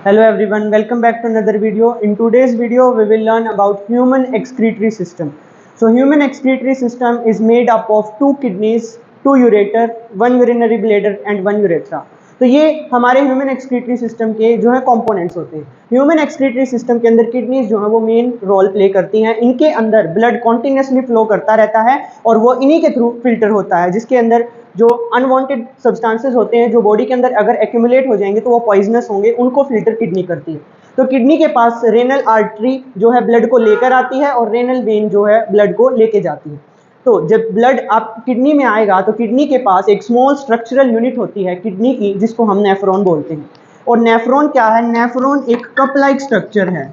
Hello everyone, welcome back to another video. In today's video, we will learn about human excretory system. So human excretory system is made up of two kidneys, two ureter, one urinary bladder and one urethra. तो ये हमारे human excretory system के जो है components होते हैं। Human excretory system के अंदर किडनीज जो है वो मेन रोल प्ले करती हैं। इनके अंदर ब्लड कॉन्टिन्यूसली फ्लो करता रहता है और वो इन्हीं के थ्रू फिल्टर होता है, जिसके अंदर जो अनवांटेड सब्सटेंसेस होते हैं जो बॉडी के अंदर अगर एक्यूमुलेट हो जाएंगे तो वो पॉइजनस होंगे, उनको फिल्टर किडनी करती है। तो किडनी के पास रेनल आर्टरी जो है ब्लड को लेकर आती है और रेनल वेन जो है ब्लड को लेके जाती है। तो जब ब्लड आप किडनी में आएगा तो किडनी के पास एक स्मॉल स्ट्रक्चरल यूनिट होती है किडनी की, जिसको हम नेफ्रॉन बोलते हैं। और नेफ्रॉन क्या है? नेफ्रॉन एक कप लाइक स्ट्रक्चर है,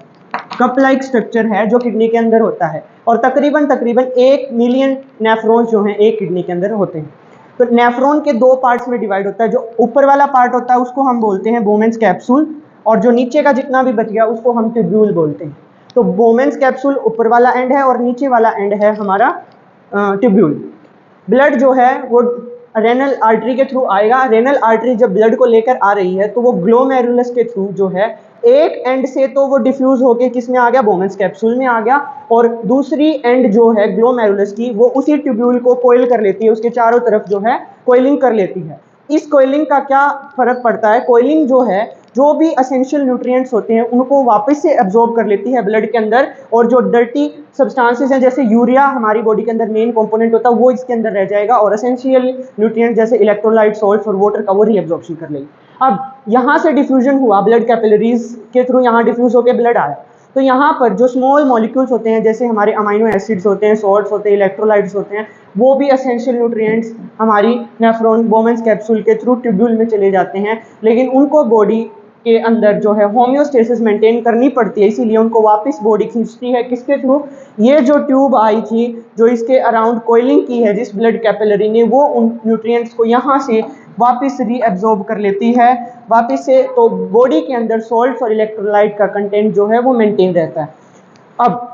कप लाइक स्ट्रक्चर है जो किडनी के अंदर होता है। और तकरीबन 1 मिलियन नेफ्रॉन्स जो हैं एक किडनी के अंदर होते हैं। तो नेफ्रॉन के दो पार्ट्स में डिवाइड होता है। जो ऊपर वाला पार्ट होता है उसको हम बोलते हैं बोमेंस कैप्सूल, और जो नीचे का जितना भी बच गया उसको हम ट्यूब्यूल बोलते हैं। तो बोमेंस कैप्सूल ऊपर वाला एंड है और नीचे वाला एंड है हमारा ट्यूब्यूल। ब्लड जो है वो रेनल आर्टरी के थ्रू आएगा। रेनल आर्टरी जब ब्लड को लेकर आ रही है तो वो ग्लोमेरुलस के थ्रू जो है एक एंड से तो वो डिफ्यूज होके किस में आ गया? बोमेंस कैप्सूल में आ गया। और दूसरी एंड जो है ग्लोमेरुलस की वो उसी ट्यूब्यूल को कोइल कर लेती है, उसके चारों तरफ जो है कोइलिंग कर लेती है। इस कोइलिंग का क्या फर्क पड़ता है? कोइलिंग जो है जो भी असेंशियल न्यूट्रिएंट्स होते हैं उनको वापस से एब्जॉर्ब कर लेती है ब्लड के अंदर, और जो डर्टी सब्सटेंसेस हैं जैसे यूरिया हमारी बॉडी के अंदर मेन कंपोनेंट होता है वो इसके अंदर रह जाएगा, और असेंशियल न्यूट्रिएंट जैसे इलेक्ट्रोलाइट, सॉल्ट्स और वाटर का वो रीएब्जॉर्प्शन कर लेगी। अब यहाँ से डिफ्यूजन हुआ ब्लड कैपिलरीज के थ्रू, यहाँ डिफ्यूज होकर ब्लड आया। तो यहाँ पर जो स्मॉल मॉलिक्यूल्स होते हैं जैसे हमारे अमाइनो एसिड्स होते हैं, सॉल्ट्स होते हैं, इलेक्ट्रोलाइट्स होते हैं, वो भी असेंशियल न्यूट्रिएंट्स हमारी नेफ्रॉन बोमेंस कैप्सूल के थ्रू ट्यूब्यूल में चले जाते हैं। लेकिन उनको बॉडी के अंदर जो है होम्योस्टेसिस मेंटेन करनी पड़ती है, इसीलिए उनको वापस बॉडी खींचती है किसके थ्रू? ये जो ट्यूब आई थी जो इसके अराउंड कोइलिंग की है जिस ब्लड कैपिलरी ने, वो उन न्यूट्रिएंट्स को यहाँ से वापस रीअब्जॉर्ब कर लेती है वापस से। तो बॉडी के अंदर सॉल्ट्स और इलेक्ट्रोलाइट का कंटेंट जो है वो मेंटेन रहता है। अब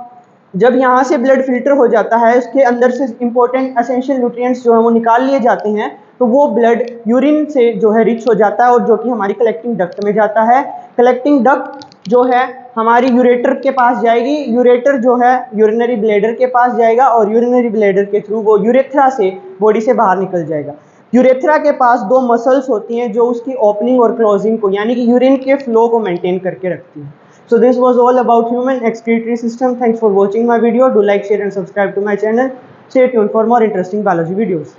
जब यहाँ से ब्लड फिल्टर हो जाता है, उसके अंदर से इंपॉर्टेंट एसेंशियल न्यूट्रिएंट्स जो है वो निकाल लिए जाते हैं, तो वो ब्लड यूरिन से जो है रिच हो जाता है और जो कि हमारी कलेक्टिंग डक्ट में जाता है। कलेक्टिंग डक्ट जो है हमारी यूरेटर के पास जाएगी, यूरेटर जो है यूरिनरी ब्लैडर के पास जाएगा और यूरिनरी ब्लैडर के थ्रू वो यूरेथ्रा से बॉडी से बाहर निकल जाएगा। यूरेथ्रा के पास दो मसल्स होती हैं जो उसकी ओपनिंग और क्लोजिंग को यानी कि यूरिन के फ्लो को मेंटेन करके रखती हैं। So this was all about human excretory system. Thanks for watching my video. Do like, share and subscribe to my channel. Stay tuned for more interesting biology videos.